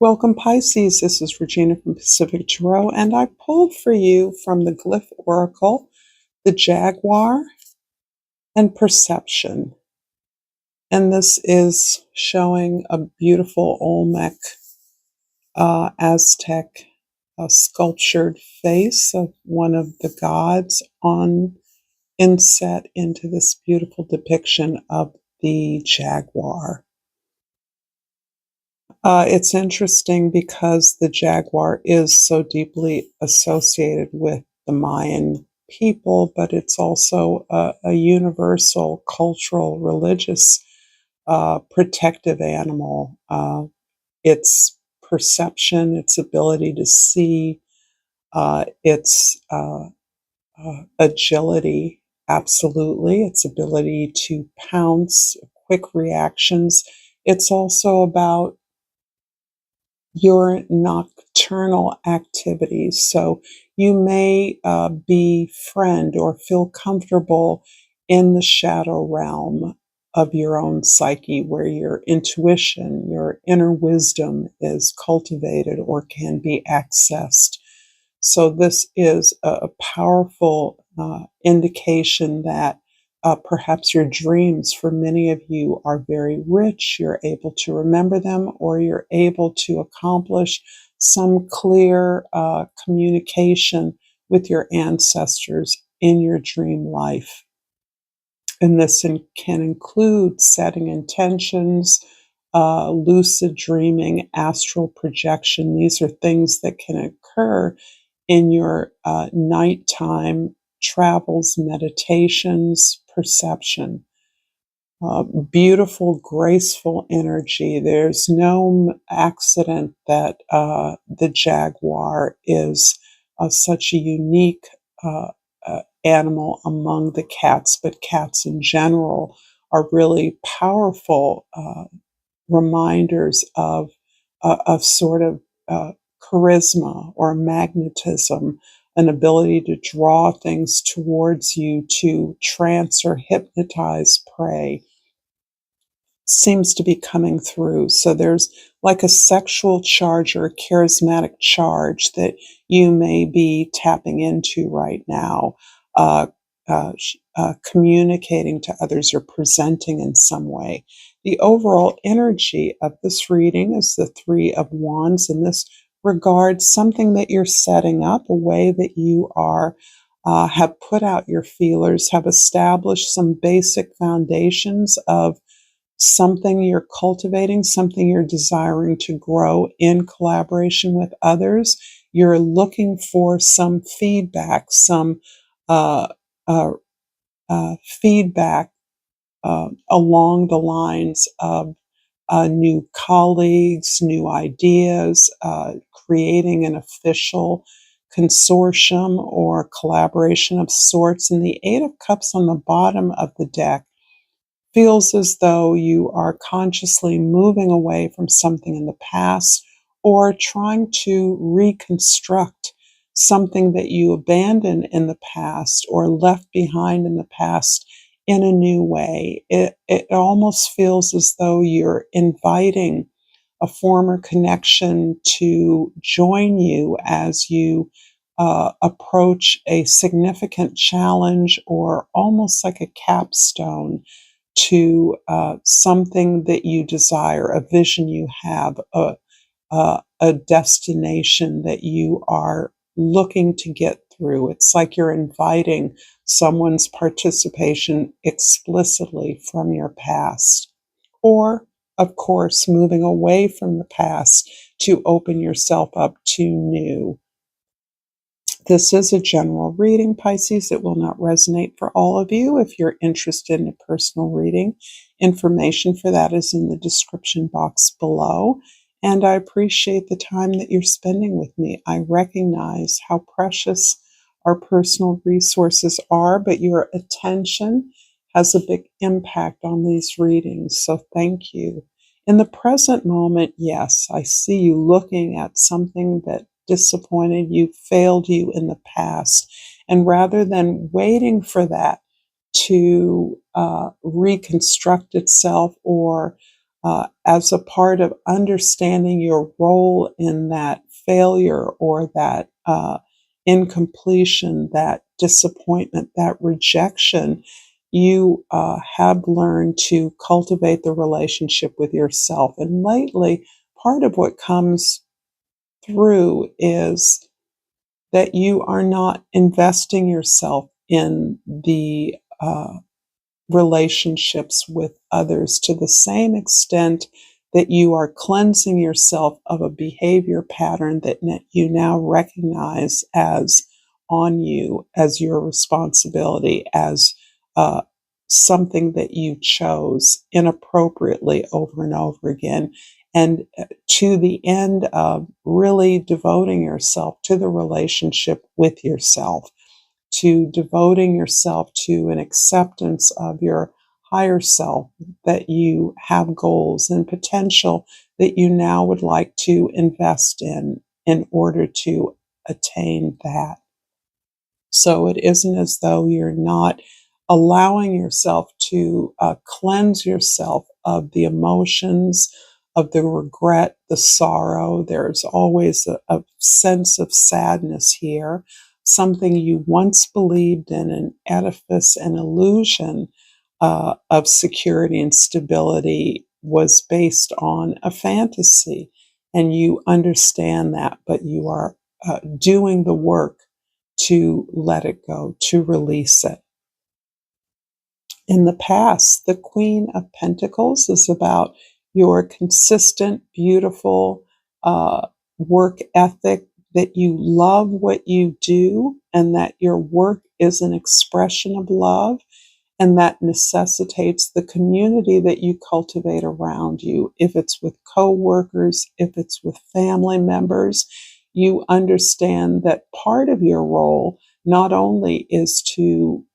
Welcome, Pisces. This is Regina from Pacific Tarot, and I pulled for you from the Glyph Oracle, the Jaguar, and Perception. And this is showing a beautiful Olmec Aztec sculptured face of one of the gods inset into this beautiful depiction of the jaguar. It's interesting because the jaguar is so deeply associated with the Mayan people, but it's also a universal cultural, religious, protective animal. Its perception, its ability to see, its agility, absolutely, its ability to pounce, quick reactions. It's also about your nocturnal activities. So you may befriend or feel comfortable in the shadow realm of your own psyche, where your intuition, your inner wisdom is cultivated or can be accessed. So this is a powerful indication that perhaps your dreams for many of you are very rich. You're able to remember them, or you're able to accomplish some clear communication with your ancestors in your dream life. And this can include setting intentions, lucid dreaming, astral projection. These are things that can occur in your nighttime travels, meditations, perception. Beautiful, graceful energy. There's no accident that the jaguar is such a unique animal among the cats, but cats in general are really powerful reminders of sort of charisma or magnetism, an ability to draw things towards you, to trance or hypnotize prey, seems to be coming through. So there's like a sexual charge or a charismatic charge that you may be tapping into right now, communicating to others or presenting in some way. The overall energy of this reading is the Three of Wands. In this regard, something that you're setting up, a way that you are have put out your feelers, have established some basic foundations of something you're cultivating, something you're desiring to grow in collaboration with others. You're looking for some feedback, some uh, uh, feedback along the lines of new colleagues, new ideas, creating an official consortium or collaboration of sorts. And the Eight of Cups on the bottom of the deck feels as though you are consciously moving away from something in the past or trying to reconstruct something that you abandoned in the past or left behind in the past in a new way. It almost feels as though you're inviting a former connection to join you as you approach a significant challenge, or almost like a capstone to something that you desire, a vision you have, a destination that you are looking to get through. It's like you're inviting someone's participation explicitly from your past. Or, of course, moving away from the past to open yourself up to new. This is a general reading, Pisces. It will not resonate for all of you. If you're interested in a personal reading, information for that is in the description box below. And I appreciate the time that you're spending with me. I recognize how precious our personal resources are, but your attention has a big impact on these readings. So thank you. In the present moment, yes, I see you looking at something that disappointed you, failed you in the past. And rather than waiting for that to reconstruct itself or as a part of understanding your role in that failure or that incompletion, that disappointment, that rejection, you have learned to cultivate the relationship with yourself. And lately, part of what comes through is that you are not investing yourself in the relationships with others to the same extent that you are cleansing yourself of a behavior pattern that you now recognize as on you, as your responsibility, as uh, something that you chose inappropriately over and over again. And to the end of really devoting yourself to the relationship with yourself, to devoting yourself to an acceptance of your higher self, that you have goals and potential that you now would like to invest in order to attain that. So it isn't as though you're not allowing yourself to cleanse yourself of the emotions, of the regret, the sorrow. There's always a sense of sadness here, something you once believed in, an edifice, an illusion of security and stability was based on a fantasy. And you understand that, but you are doing the work to let it go, to release it. In the past, the Queen of Pentacles is about your consistent, beautiful work ethic, that you love what you do, and that your work is an expression of love, and that necessitates the community that you cultivate around you. If it's with coworkers, if it's with family members, you understand that part of your role not only is to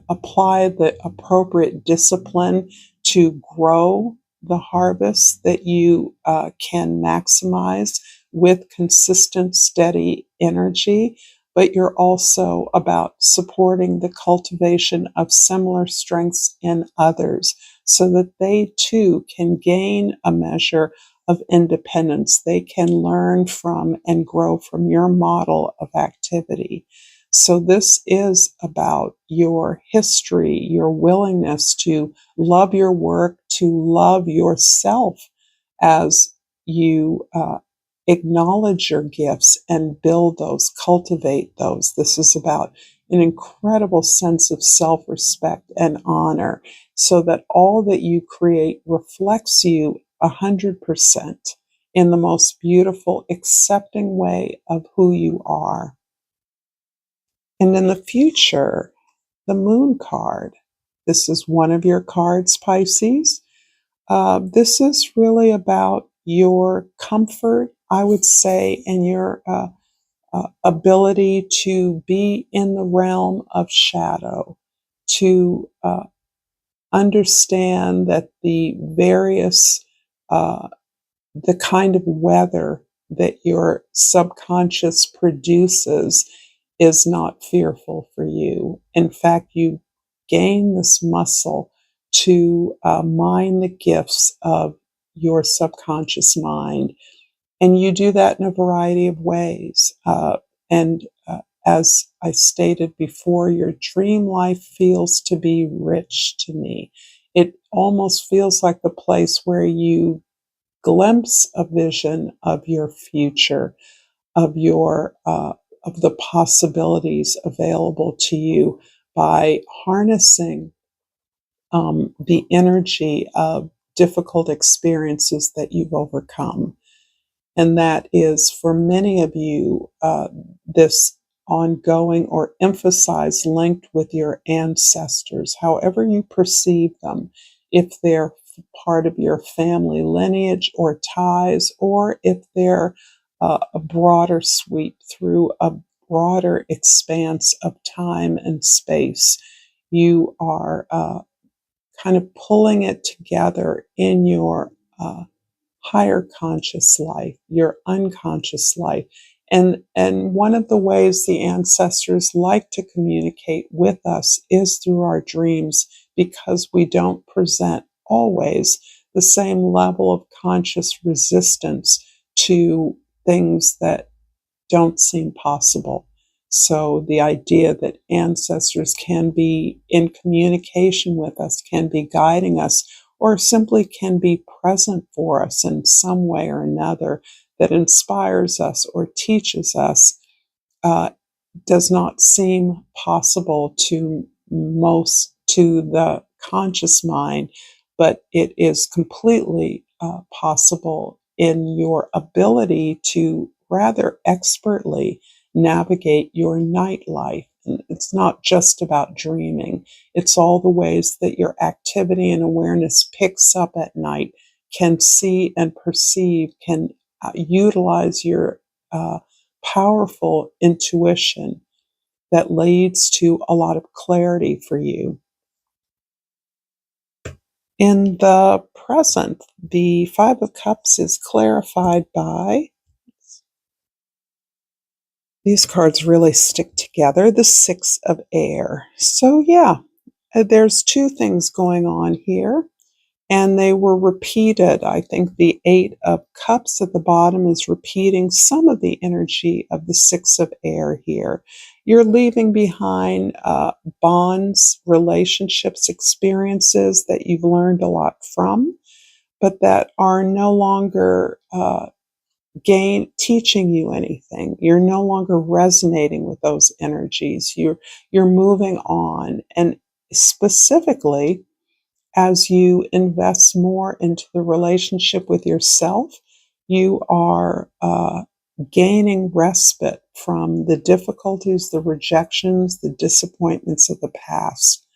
apply the appropriate discipline to grow the harvest that you can maximize with consistent, steady energy, but you're also about supporting the cultivation of similar strengths in others so that they too can gain a measure of independence. They can learn from and grow from your model of activity. So this is about your history, your willingness to love your work, to love yourself as you acknowledge your gifts and build those, cultivate those. This is about an incredible sense of self-respect and honor so that all that you create reflects you 100% in the most beautiful, accepting way of who you are. And in the future, the Moon card. This is one of your cards, Pisces. This is really about your comfort, I would say, and your ability to be in the realm of shadow, to understand that the various the kind of weather that your subconscious produces is not fearful for you. In fact, you gain this muscle to mine the gifts of your subconscious mind. And you do that in a variety of ways. And as I stated before, your dream life feels to be rich to me. It almost feels like the place where you glimpse a vision of your future, of your of the possibilities available to you by harnessing the energy of difficult experiences that you've overcome. And that is, for many of you, this ongoing or emphasized linked with your ancestors, however you perceive them, if they're part of your family lineage or ties, or if they're a broader sweep through a broader expanse of time and space. You are kind of pulling it together in your higher conscious life, your unconscious life. And one of the ways the ancestors like to communicate with us is through our dreams, because we don't present always the same level of conscious resistance to things that don't seem possible. So the idea that ancestors can be in communication with us, can be guiding us, or simply can be present for us in some way or another that inspires us or teaches us, uh, does not seem possible to the conscious mind, but it is completely possible in your ability to rather expertly navigate your night life. And it's not just about dreaming, it's all the ways that your activity and awareness picks up at night, can see and perceive, can utilize your powerful intuition that leads to a lot of clarity for you. In the present, the Five of Cups is clarified by, these cards really stick together, the Six of Air. So yeah, there's two things going on here. And they were repeated. I think the Eight of Cups at the bottom is repeating some of the energy of the Six of Air here. You're leaving behind bonds, relationships, experiences that you've learned a lot from, but that are no longer teaching you anything. You're no longer resonating with those energies. You're moving on, and specifically, as you invest more into the relationship with yourself, you are gaining respite from the difficulties, the rejections, the disappointments of the past.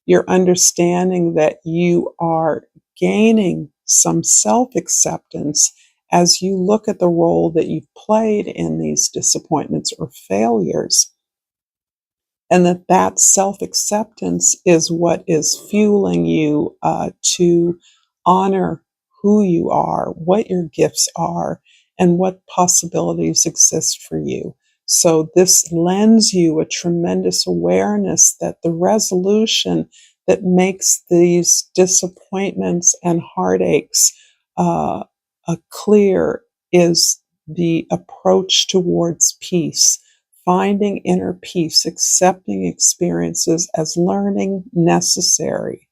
You're understanding that you are gaining some self-acceptance as you look at the role that you've played in these disappointments or failures, and that self-acceptance is what is fueling you to honor who you are, what your gifts are, and what possibilities exist for you. So this lends you a tremendous awareness that the resolution that makes these disappointments and heartaches clear is the approach towards peace, finding inner peace, accepting experiences as learning necessary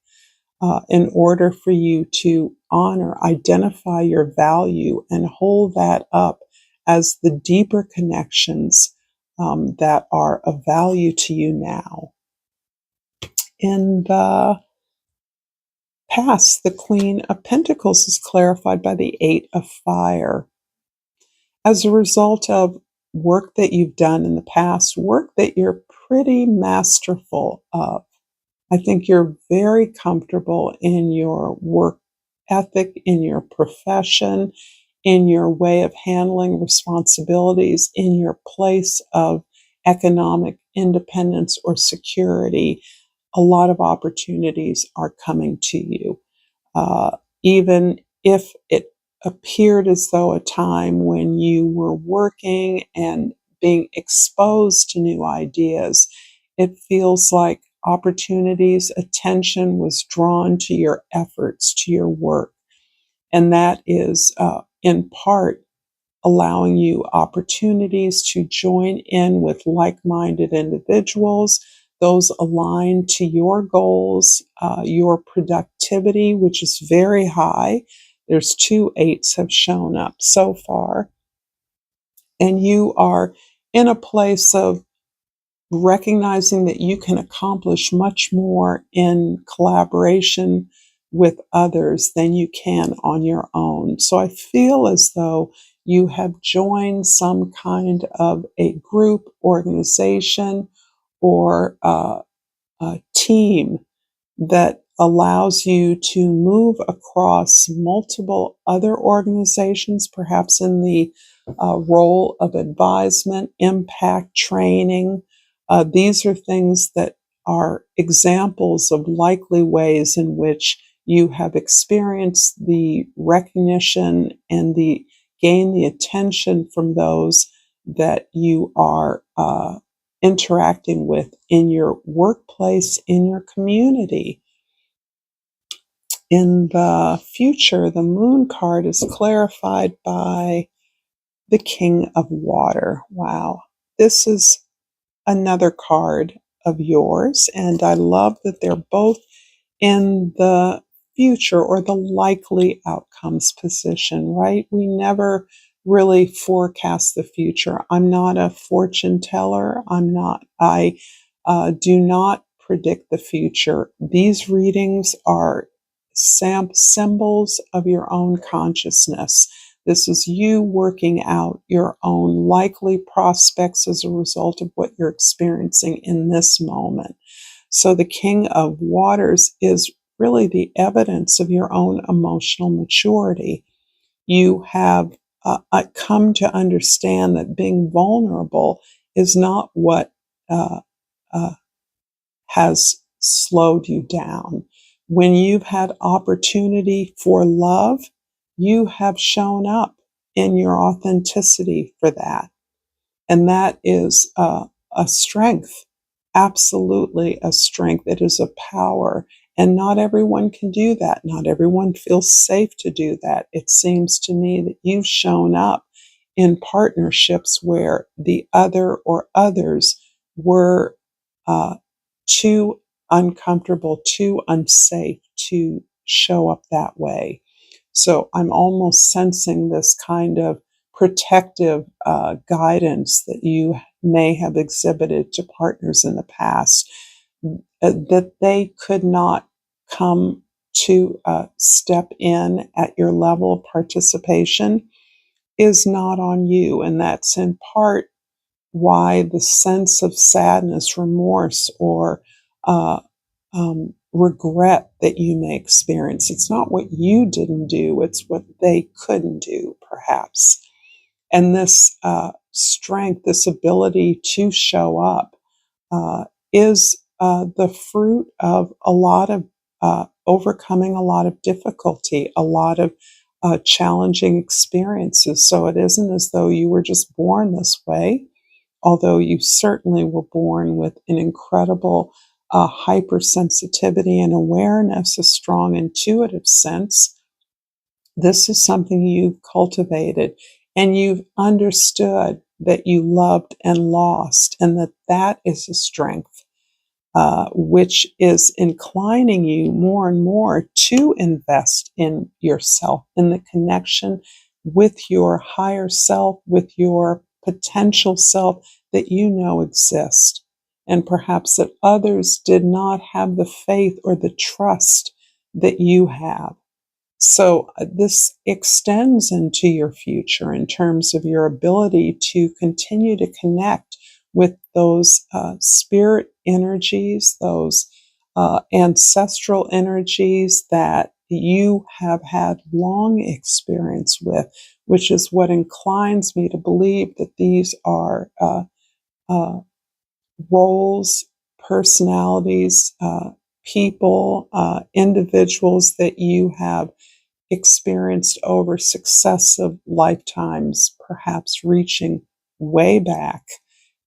in order for you to honor, identify your value, and hold that up as the deeper connections that are of value to you now. In the past, the Queen of Pentacles is clarified by the Eight of Fire. As a result of work that you've done in the past, work that you're pretty masterful of. I think you're very comfortable in your work ethic, in your profession, in your way of handling responsibilities, in your place of economic independence or security. A lot of opportunities are coming to you. Even if it appeared as though a time when you were working and being exposed to new ideas, it feels like opportunities, attention was drawn to your efforts, to your work. And that is in part allowing you opportunities to join in with like-minded individuals, those aligned to your goals, your productivity, which is very high. There's two eights have shown up so far. And you are in a place of recognizing that you can accomplish much more in collaboration with others than you can on your own. So I feel as though you have joined some kind of a group, organization, or a team that allows you to move across multiple other organizations, perhaps in the role of advisement, impact, training. These are things that are examples of likely ways in which you have experienced the recognition and gain the attention from those that you are interacting with in your workplace, in your community. In the future, the moon card is clarified by the King of Water. Wow. This is another card of yours, and I love that they're both in the future or the likely outcomes position, right? We never really forecast the future. I'm not a fortune teller. I do not predict the future. These readings are symbols of your own consciousness. This is you working out your own likely prospects as a result of what you're experiencing in this moment. So the King of Waters is really the evidence of your own emotional maturity. You have come to understand that being vulnerable is not what uh, uh, has slowed you down. When you've had opportunity for love, you have shown up in your authenticity for that. And that is a strength, absolutely a strength. It is a power. And not everyone can do that. Not everyone feels safe to do that. It seems to me that you've shown up in partnerships where the other or others were uh, too uncomfortable, too unsafe to show up that way. So I'm almost sensing this kind of protective guidance that you may have exhibited to partners in the past, that they could not come to step in at your level of participation is not on you. And that's in part why the sense of sadness, remorse, or regret that you may experience. It's not what you didn't do, it's what they couldn't do, perhaps. And this strength, this ability to show up, is the fruit of a lot of overcoming a lot of difficulty, a lot of challenging experiences. So it isn't as though you were just born this way, although you certainly were born with an incredible hypersensitivity and awareness, a strong intuitive sense. This is something you've cultivated, and you've understood that you loved and lost, and that that is a strength, which is inclining you more and more to invest in yourself, in the connection with your higher self, with your potential self that you know exists. And perhaps that others did not have the faith or the trust that you have. So this extends into your future in terms of your ability to continue to connect with those spirit energies, those ancestral energies that you have had long experience with, which is what inclines me to believe that these are uh, roles, personalities, people, individuals that you have experienced over successive lifetimes, perhaps reaching way back,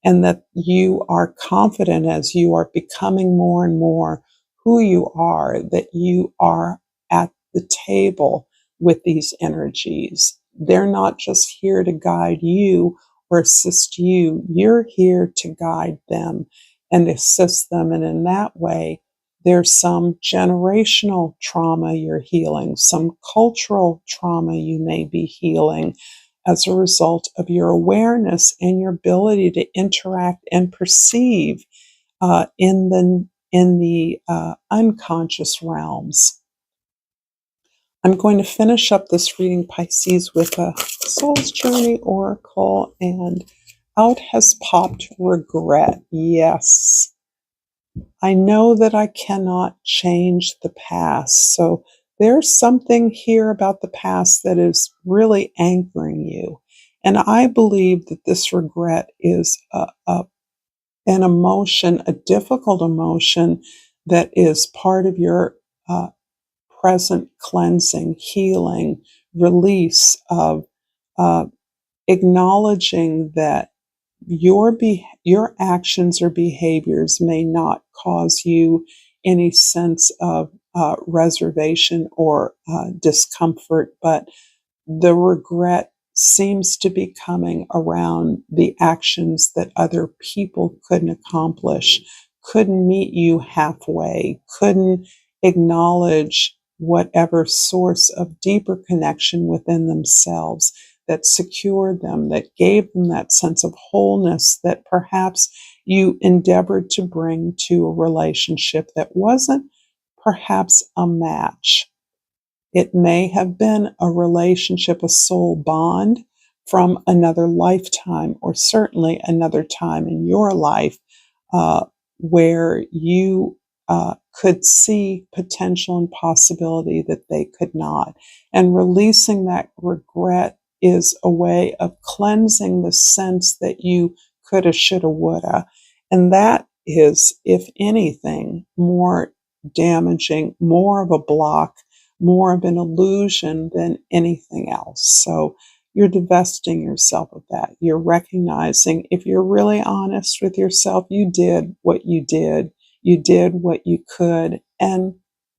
and that you are confident as you are becoming more and more who you are, that you are at the table with these energies. They're not just here to guide you or assist you, you're here to guide them and assist them. And in that way, there's some generational trauma you're healing, some cultural trauma you may be healing as a result of your awareness and your ability to interact and perceive in the unconscious realms. I'm going to finish up this reading, Pisces, with a Soul's Journey Oracle, and out has popped regret. Yes. I know that I cannot change the past. So there's something here about the past that is really anchoring you. And I believe that this regret is an emotion, a difficult emotion that is part of your present cleansing, healing, release of uh, acknowledging that your actions or behaviors may not cause you any sense of reservation or discomfort, but the regret seems to be coming around the actions that other people couldn't accomplish, couldn't meet you halfway, couldn't acknowledge whatever source of deeper connection within themselves that secured them, that gave them that sense of wholeness that perhaps you endeavored to bring to a relationship that wasn't perhaps a match. It may have been a relationship, a soul bond from another lifetime, or certainly another time in your life where you could see potential and possibility that they could not. And releasing that regret is a way of cleansing the sense that you coulda, shoulda, woulda. And that is, if anything, more damaging, more of a block, more of an illusion than anything else. So you're divesting yourself of that. You're recognizing, if you're really honest with yourself, you did what you did. You did what you could, and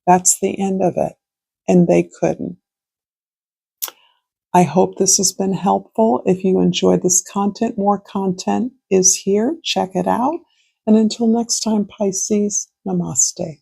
that's the end of it. And they couldn't. I hope this has been helpful. If you enjoyed this content, more content is here. Check it out. And until next time, Pisces, namaste.